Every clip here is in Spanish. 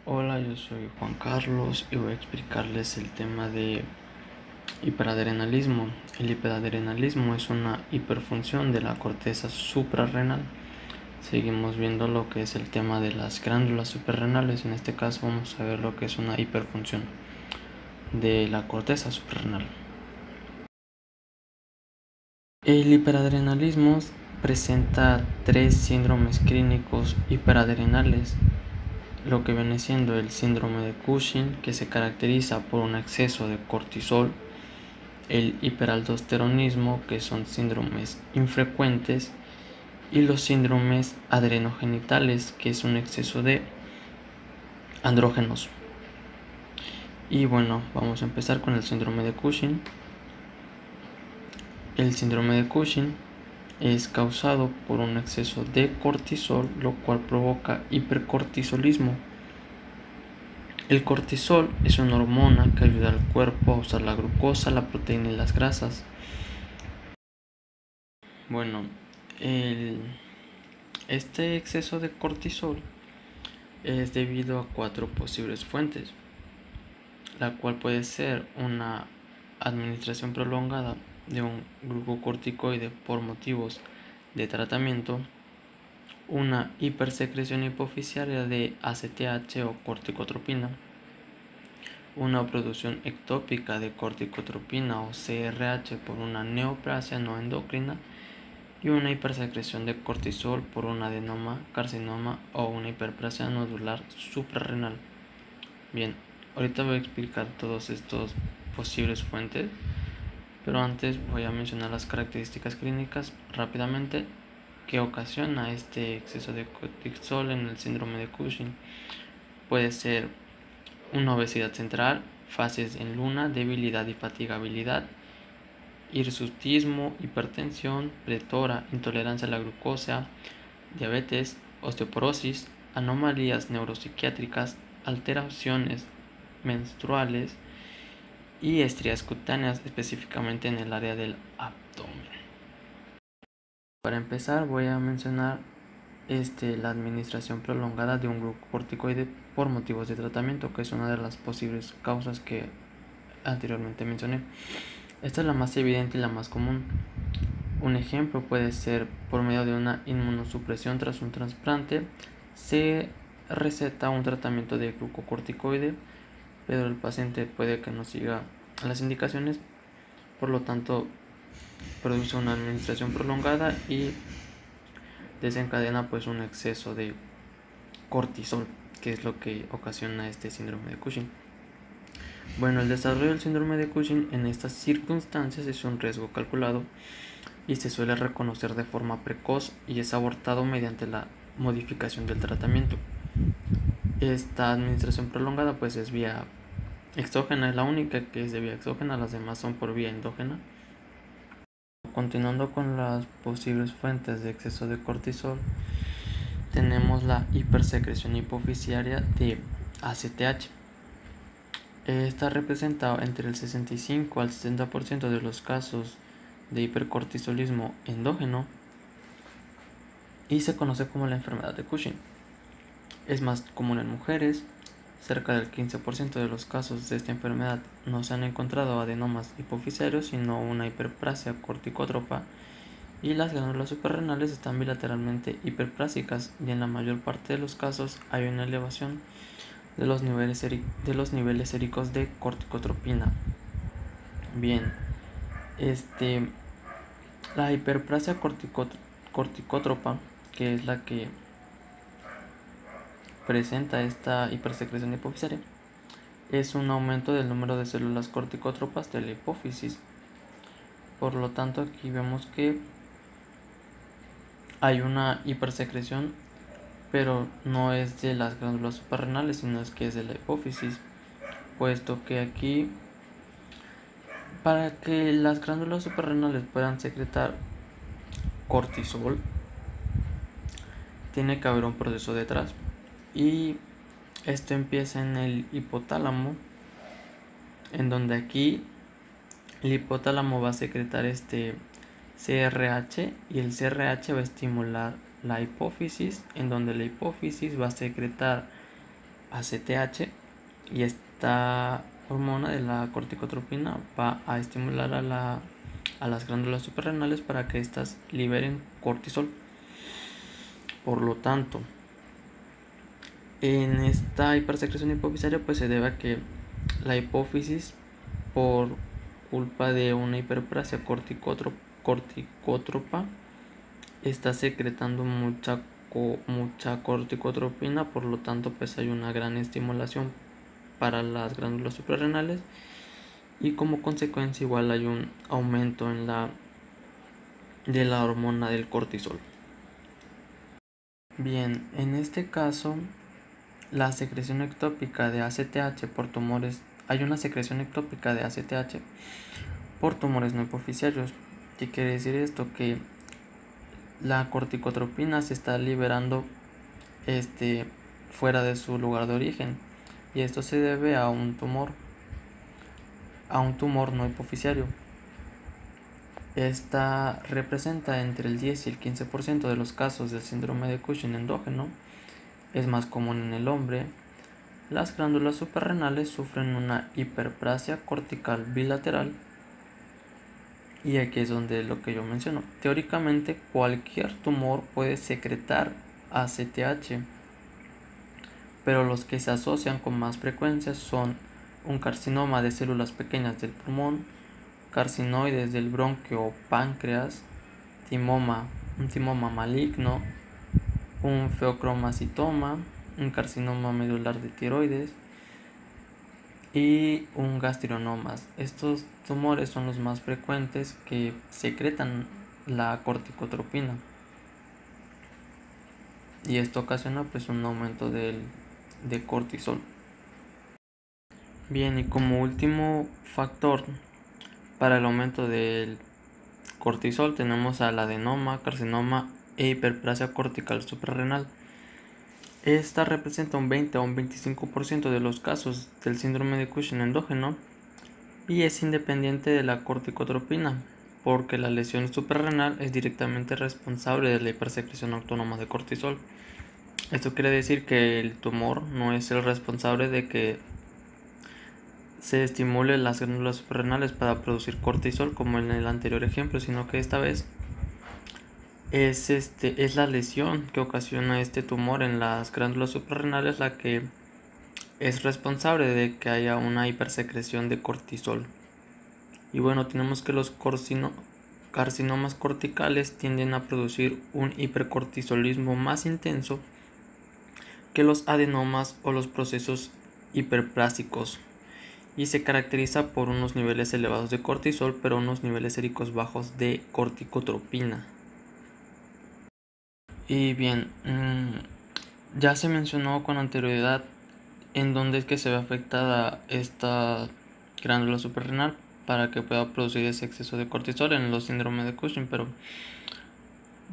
Hola, yo soy Juan Carlos y voy a explicarles el tema de hiperadrenalismo. El hiperadrenalismo es una hiperfunción de la corteza suprarrenal. Seguimos viendo lo que es el tema de las glándulas suprarrenales. En este caso vamos a ver lo que es una hiperfunción de la corteza suprarrenal. El hiperadrenalismo presenta tres síndromes clínicos hiperadrenales, lo que viene siendo el síndrome de Cushing, que se caracteriza por un exceso de cortisol, el hiperaldosteronismo, que son síndromes infrecuentes, y los síndromes adrenogenitales, que es un exceso de andrógenos. Y bueno, vamos a empezar con el síndrome de Cushing. El síndrome de Cushing es causado por un exceso de cortisol, lo cual provoca hipercortisolismo. El cortisol es una hormona que ayuda al cuerpo a usar la glucosa, la proteína y las grasas. Bueno, este exceso de cortisol es debido a cuatro posibles fuentes, la cual puede ser una administración prolongada de un glucocorticoide por motivos de tratamiento, una hipersecreción hipoficiaria de ACTH o corticotropina, una producción ectópica de corticotropina o CRH por una neoplasia no endocrina y una hipersecreción de cortisol por un adenoma, carcinoma o una hiperplasia nodular suprarrenal. Bien, ahorita voy a explicar todos estos posibles fuentes, pero antes voy a mencionar las características clínicas rápidamente que ocasiona este exceso de cortisol en el síndrome de Cushing. Puede ser una obesidad central, fases en luna, debilidad y fatigabilidad, hirsutismo, hipertensión, pletora, intolerancia a la glucosa, diabetes, osteoporosis, anomalías neuropsiquiátricas, alteraciones menstruales y estrías cutáneas, específicamente en el área del abdomen. Para empezar voy a mencionar la administración prolongada de un glucocorticoide por motivos de tratamiento, que es una de las posibles causas que anteriormente mencioné. Esta es la más evidente y la más común. Un ejemplo puede ser por medio de una inmunosupresión tras un trasplante. Se receta un tratamiento de glucocorticoide, pero el paciente puede que no siga las indicaciones, por lo tanto produce una administración prolongada y desencadena pues un exceso de cortisol, que es lo que ocasiona este síndrome de Cushing. Bueno, el desarrollo del síndrome de Cushing en estas circunstancias es un riesgo calculado y se suele reconocer de forma precoz y es abortado mediante la modificación del tratamiento. Esta administración prolongada pues es vía exógena, es la única que es de vía exógena, las demás son por vía endógena. Continuando con las posibles fuentes de exceso de cortisol, tenemos la hipersecreción hipoficiaria de ACTH. Está representado entre el 65 al 70% de los casos de hipercortisolismo endógeno y se conoce como la enfermedad de Cushing. Es más común en mujeres. Cerca del 15% de los casos de esta enfermedad no se han encontrado adenomas hipoficiarios, sino una hiperplasia corticótropa, y las glándulas suprarrenales están bilateralmente hiperplásicas y en la mayor parte de los casos hay una elevación de los niveles séricos de corticotropina. Bien, la hiperplasia corticótropa, que es la que presenta esta hipersecreción hipoficiaria, es un aumento del número de células corticótropas de la hipófisis. Por lo tanto, aquí vemos que hay una hipersecreción, pero no es de las glándulas suprarrenales, sino es que es de la hipófisis, puesto que aquí, para que las glándulas suprarrenales puedan secretar cortisol, tiene que haber un proceso detrás, y esto empieza en el hipotálamo, en donde aquí el hipotálamo va a secretar CRH, y el CRH va a estimular la hipófisis, en donde la hipófisis va a secretar ACTH, y esta hormona de la corticotropina va a estimular a las glándulas suprarrenales para que éstas liberen cortisol. Por lo tanto, en esta hipersecreción hipofisaria pues se debe a que la hipófisis, por culpa de una hiperplasia corticótropa, está secretando mucha corticotropina, por lo tanto pues hay una gran estimulación para las glándulas suprarrenales y como consecuencia igual hay un aumento de la hormona del cortisol. Bien, en este caso la secreción ectópica de ACTH por tumores, hay una secreción ectópica de ACTH por tumores no hipofisiarios. ¿Qué quiere decir esto? Que la corticotropina se está liberando fuera de su lugar de origen, y esto se debe a un tumor no hipofisiario. Esta representa entre el 10 y el 15% de los casos del síndrome de Cushing endógeno. Es más común en el hombre. Las glándulas suprarrenales sufren una hiperplasia cortical bilateral, y aquí es donde lo que yo menciono. Teóricamente cualquier tumor puede secretar ACTH, pero los que se asocian con más frecuencia son un carcinoma de células pequeñas del pulmón, carcinoides del bronquio o páncreas, un timoma maligno, un feocromocitoma, un carcinoma medular de tiroides y un gastrinomas. Estos tumores son los más frecuentes que secretan la corticotropina, y esto ocasiona pues un aumento de cortisol. Bien, y como último factor para el aumento del cortisol tenemos al adenoma, carcinoma e hiperplasia cortical suprarrenal. Esta representa un 20 a un 25% de los casos del síndrome de Cushing endógeno y es independiente de la corticotropina, porque la lesión suprarrenal es directamente responsable de la hipersecreción autónoma de cortisol. Esto quiere decir que el tumor no es el responsable de que se estimule las glándulas suprarrenales para producir cortisol como en el anterior ejemplo, sino que esta vez es la lesión que ocasiona este tumor en las glándulas suprarrenales la que es responsable de que haya una hipersecreción de cortisol. Y bueno, tenemos que los carcinomas corticales tienden a producir un hipercortisolismo más intenso que los adenomas o los procesos hiperplásicos, y se caracteriza por unos niveles elevados de cortisol pero unos niveles séricos bajos de corticotropina. Y bien, ya se mencionó con anterioridad en dónde es que se ve afectada esta glándula suprarrenal para que pueda producir ese exceso de cortisol en los síndromes de Cushing, pero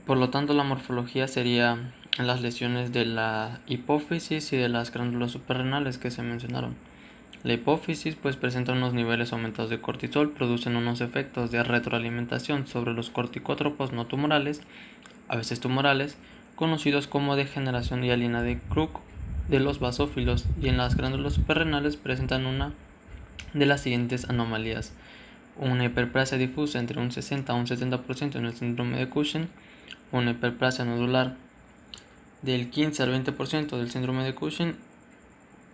por lo tanto la morfología sería en las lesiones de la hipófisis y de las glándulas suprarrenales que se mencionaron. La hipófisis pues presenta unos niveles aumentados de cortisol, producen unos efectos de retroalimentación sobre los corticótropos no tumorales, a veces tumorales, conocidos como degeneración hialina de Crooke de los basófilos, y en las glándulas suprarrenales presentan una de las siguientes anomalías: una hiperplasia difusa entre un 60 a un 70% en el síndrome de Cushing, una hiperplasia nodular del 15 al 20% del síndrome de Cushing,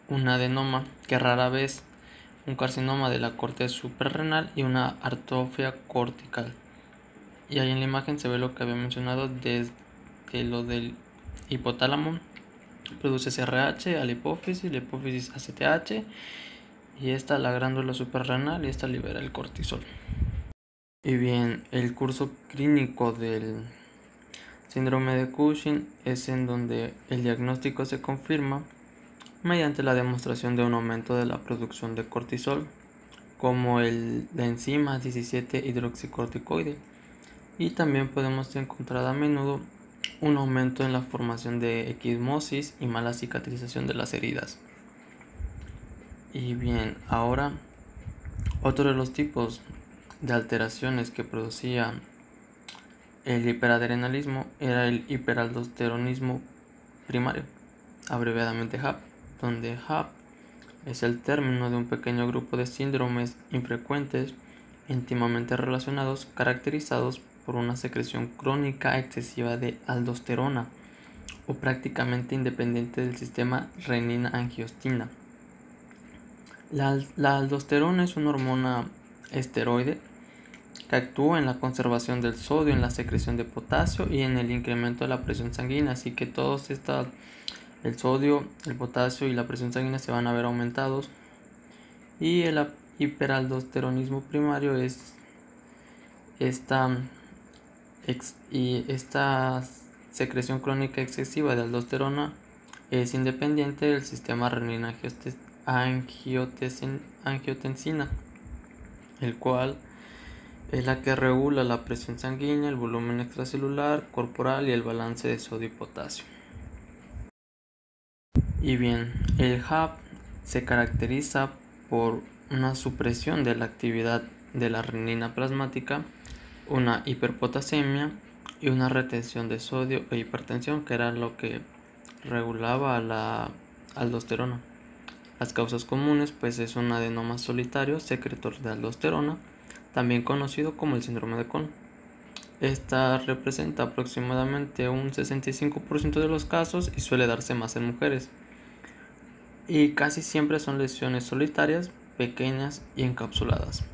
un adenoma que rara vez, un carcinoma de la corteza suprarrenal y una atrofia cortical. Y ahí en la imagen se ve lo que había mencionado desde lo del hipotálamo, produce SRH a la hipófisis ACTH, y esta la glándula suprarrenal, y esta libera el cortisol. Y bien, el curso clínico del síndrome de Cushing es en donde el diagnóstico se confirma mediante la demostración de un aumento de la producción de cortisol, como la enzima 17 hidroxicorticoide, y también podemos encontrar a menudo un aumento en la formación de equimosis y mala cicatrización de las heridas. Y bien, ahora otro de los tipos de alteraciones que producía el hiperadrenalismo era el hiperaldosteronismo primario, abreviadamente HAP. donde HAP es el término de un pequeño grupo de síndromes infrecuentes íntimamente relacionados caracterizados por una secreción crónica excesiva de aldosterona o prácticamente independiente del sistema renina-angiostina. La aldosterona es una hormona esteroide que actúa en la conservación del sodio, en la secreción de potasio y en el incremento de la presión sanguínea, así que todos estas, el sodio, el potasio y la presión sanguínea se van a ver aumentados, y el hiperaldosteronismo primario es esta secreción crónica excesiva de aldosterona es independiente del sistema renina-angiotensina, el cual es la que regula la presión sanguínea, el volumen extracelular, corporal y el balance de sodio y potasio. Y bien, el HAP se caracteriza por una supresión de la actividad de la renina plasmática, una hiperpotasemia y una retención de sodio e hipertensión, que era lo que regulaba la aldosterona. Las causas comunes pues es un adenoma solitario secretor de aldosterona, también conocido como el síndrome de Cohn. Esta representa aproximadamente un 65% de los casos y suele darse más en mujeres. Y casi siempre son lesiones solitarias, pequeñas y encapsuladas.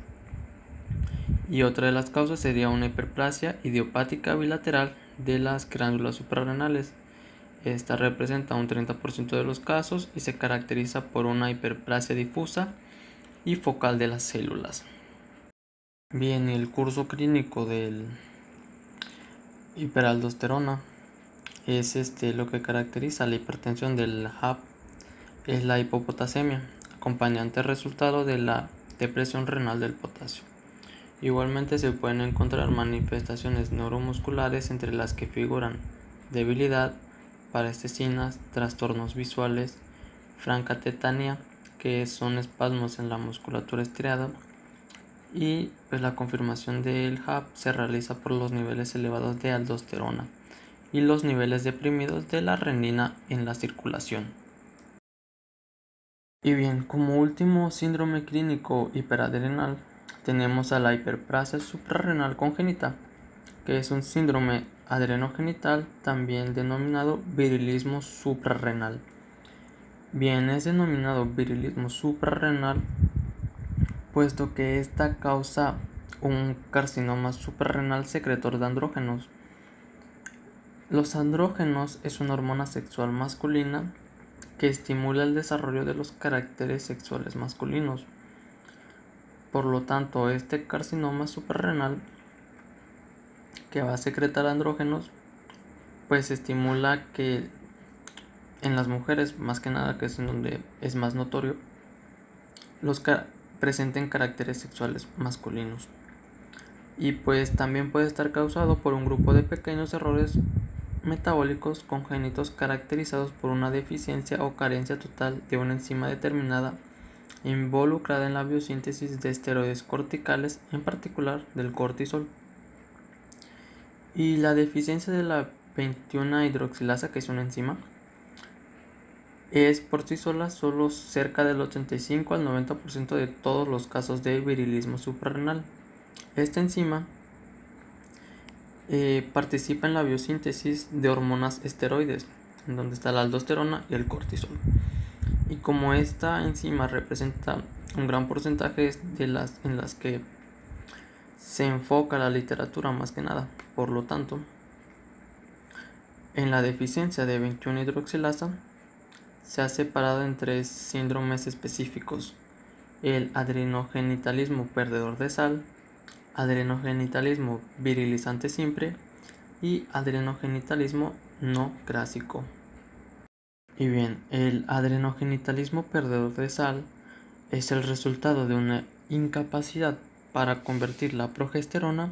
Y otra de las causas sería una hiperplasia idiopática bilateral de las glándulas suprarrenales. Esta representa un 30% de los casos y se caracteriza por una hiperplasia difusa y focal de las células. Bien, el curso clínico del hiperaldosterona es lo que caracteriza la hipertensión del HAP es la hipopotasemia, acompañante resultado de la depresión renal del potasio. Igualmente se pueden encontrar manifestaciones neuromusculares entre las que figuran debilidad, parestesinas, trastornos visuales, francatetania, que son espasmos en la musculatura estriada, y pues la confirmación del HAP se realiza por los niveles elevados de aldosterona y los niveles deprimidos de la renina en la circulación. Y bien, como último síndrome clínico hiperadrenal tenemos a la hiperplasia suprarrenal congénita, que es un síndrome adrenogenital también denominado virilismo suprarrenal. Bien, es denominado virilismo suprarrenal puesto que esta causa un carcinoma suprarrenal secretor de andrógenos. Los andrógenos es una hormona sexual masculina que estimula el desarrollo de los caracteres sexuales masculinos. Por lo tanto, este carcinoma suprarrenal que va a secretar andrógenos pues estimula que en las mujeres, más que nada, que es en donde es más notorio, presenten caracteres sexuales masculinos. Y pues también puede estar causado por un grupo de pequeños errores metabólicos congénitos caracterizados por una deficiencia o carencia total de una enzima determinada involucrada en la biosíntesis de esteroides corticales, en particular del cortisol. Y la deficiencia de la 21 hidroxilasa, que es una enzima, es por sí sola solo cerca del 85 al 90% de todos los casos de virilismo suprarrenal. Esta enzima participa en la biosíntesis de hormonas esteroides, en donde está la aldosterona y el cortisol. Y como esta enzima representa un gran porcentaje en las que se enfoca la literatura más que nada, por lo tanto, en la deficiencia de 21 hidroxilasa se ha separado en tres síndromes específicos: el adrenogenitalismo perdedor de sal, adrenogenitalismo virilizante simple y adrenogenitalismo no clásico. Y bien, el adrenogenitalismo perdedor de sal es el resultado de una incapacidad para convertir la progesterona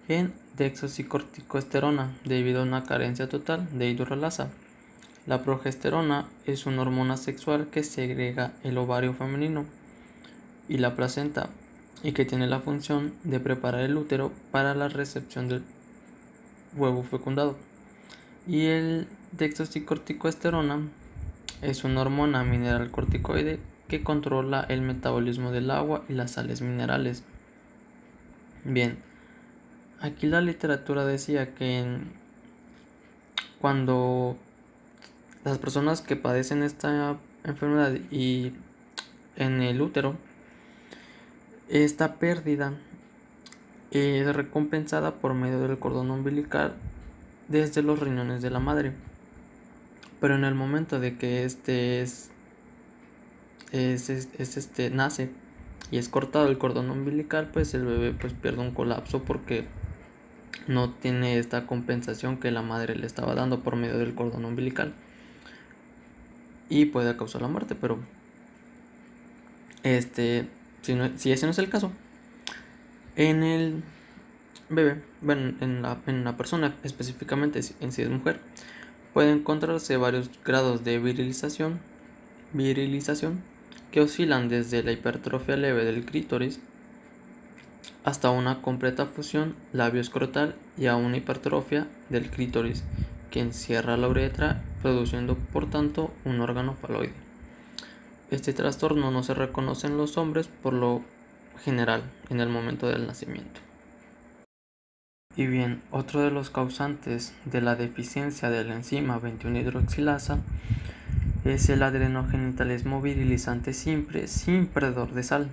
en desoxicorticoesterona debido a una carencia total de hidrolasa. La progesterona es una hormona sexual que segrega el ovario femenino y la placenta y que tiene la función de preparar el útero para la recepción del huevo fecundado. Y el desoxicorticoesterona es una hormona mineral corticoide que controla el metabolismo del agua y las sales minerales. Bien, aquí la literatura decía que cuando las personas que padecen esta enfermedad y en el útero, esta pérdida es recompensada por medio del cordón umbilical desde los riñones de la madre. Pero en el momento de que nace y es cortado el cordón umbilical, pues el bebé pues pierde un colapso porque no tiene esta compensación que la madre le estaba dando por medio del cordón umbilical y puede causar la muerte. Pero si ese no es el caso, en el bebé, bueno, en la persona específicamente, en si es mujer, puede encontrarse varios grados de virilización que oscilan desde la hipertrofia leve del clítoris hasta una completa fusión labioescrotal y a una hipertrofia del clítoris que encierra la uretra, produciendo por tanto un órgano faloide. Este trastorno no se reconoce en los hombres por lo general en el momento del nacimiento. Y bien, otro de los causantes de la deficiencia de la enzima 21-hidroxilasa es el adrenogenitalismo virilizante simple sin perdedor de sal.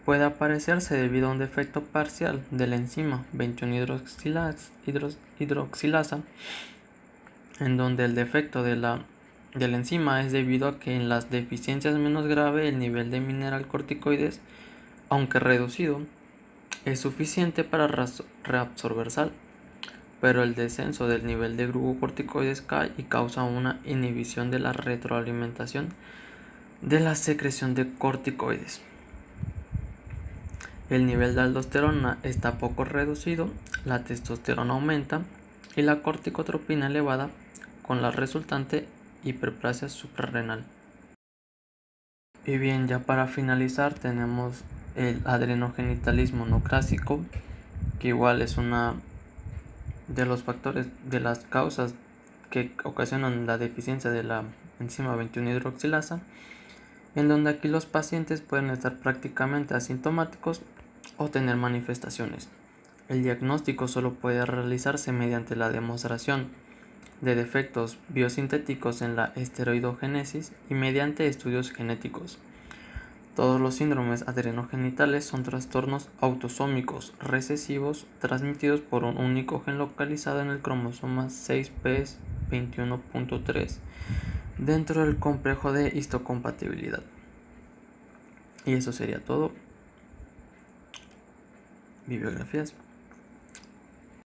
Puede aparecerse debido a un defecto parcial de la enzima 21-hidroxilasa, en donde el defecto de la enzima es debido a que en las deficiencias menos graves el nivel de mineral corticoides, aunque reducido, es suficiente para reabsorber sal, pero el descenso del nivel de glucocorticoides cae y causa una inhibición de la retroalimentación de la secreción de corticoides. El nivel de aldosterona está poco reducido, la testosterona aumenta y la corticotropina elevada, con la resultante hiperplasia suprarrenal. Y bien, ya para finalizar tenemos el adrenogenitalismo no clásico, que igual es una de los factores, de las causas que ocasionan la deficiencia de la enzima 21-hidroxilasa, en donde aquí los pacientes pueden estar prácticamente asintomáticos o tener manifestaciones. El diagnóstico solo puede realizarse mediante la demostración de defectos biosintéticos en la esteroidogénesis y mediante estudios genéticos. Todos los síndromes adrenogenitales son trastornos autosómicos recesivos transmitidos por un único gen localizado en el cromosoma 6p21.3 dentro del complejo de histocompatibilidad. Y eso sería todo. Bibliografías.